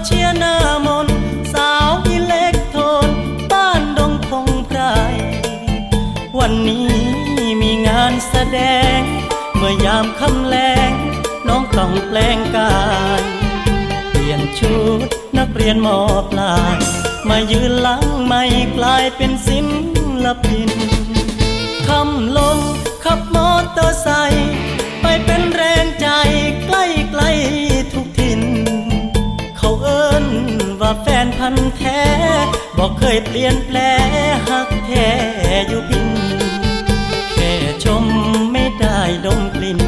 เชียร์หน้ามนสาวอิเล็กโทนบ้านดงพงไพรวันนี้มีงานแสดงเมื่อยามค่ำแลงน้องต้องแปลงกายเปลี่ยนชุดนักเรียนมอปลายมายืนหลังไม่กลายเป็นศิลปินคำลงขับมอเตอร์ไซค์ไปเป็นแรงใจใกล้ๆทุกถิ่นเขาเอิ้นว่าแฟนพันธุ์แท้บอกเคยเปลี่ยนแปลหักแท้อยู่พินแค่ชมไม่ได้ดมกลิ่น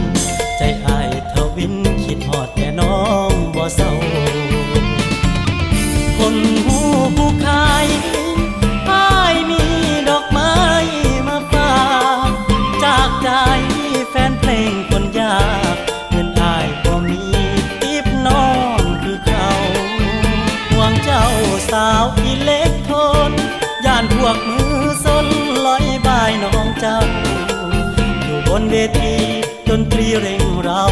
ใจอ้ายทวินคิดฮอดแต่น้องบ่เศร้าคนหูผู้ขายอ้ายมีดอกไม้มาฝากจากใจแฟนเพลงคนยากเงินอ้ายบ่มีติบน้องคือเขาห่วงเจ้าสาวอิเล็กโทนย่านพวกมือซนลอยบายน้องเจ้าอยู่บนเวทีดนตรีเร่งเรา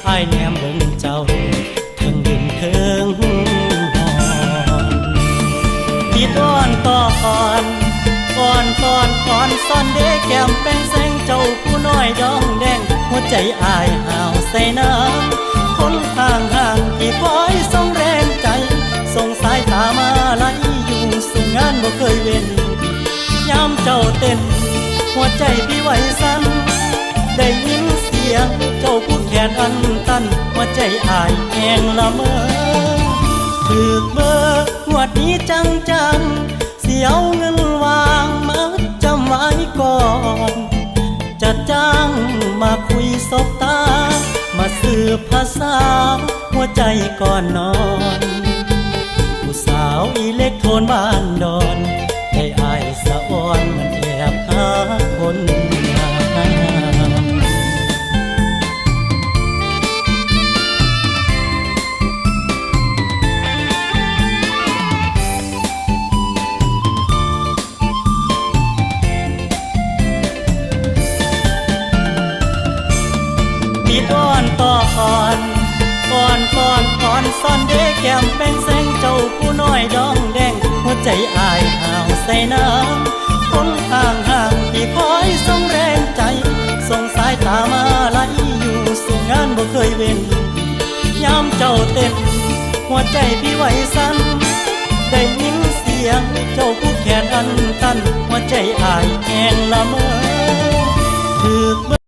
อ้ายแนมเบิ่งเจ้าทั้งดินเทิงที่ต้อนต่อก่อนซ่อนเด็กแก้มเป็นแสงเจ้าผู้น้อยดองแดงหัวใจอายห่าวใส่น้ำคนห่างที่คอยส่งแรงใจส่งสายตามาไล่อยู่สู่งานบ่เคยเว้นยามเจ้าเต้นหัวใจพี่ไหวสั่นได้ยินเสียงเจ้าพูดแขนอันตันหัวใจอายแห้งละเมอถึกเบอร์งวดนี้จังเสียวเงินวางมาจำไว้ก่อนจะจ้างมาคุยสบตามาสืบภาษาหัวใจก่อนนอนผู้สาวอิเล็กโทนบ้านดอนให้อายสะอ่อนมันแอบหาคนงามที่ต้อนต่อก่อนซ่อนเด็กแก้มเป็นแสงเจ้าผู้น้อยดองแดงหัวใจอายห่าวใส่น้ำคนห่างที่คอยส่งแรงใจส่งสายตามาไล่อยู่สู่งานบ่เคยเว้นยามเจ้าเต้นหัวใจพี่ไหวสั่นได้ยินเสียงเจ้าผู้แขนอันตันหัวใจอายแห้งละเมอถึก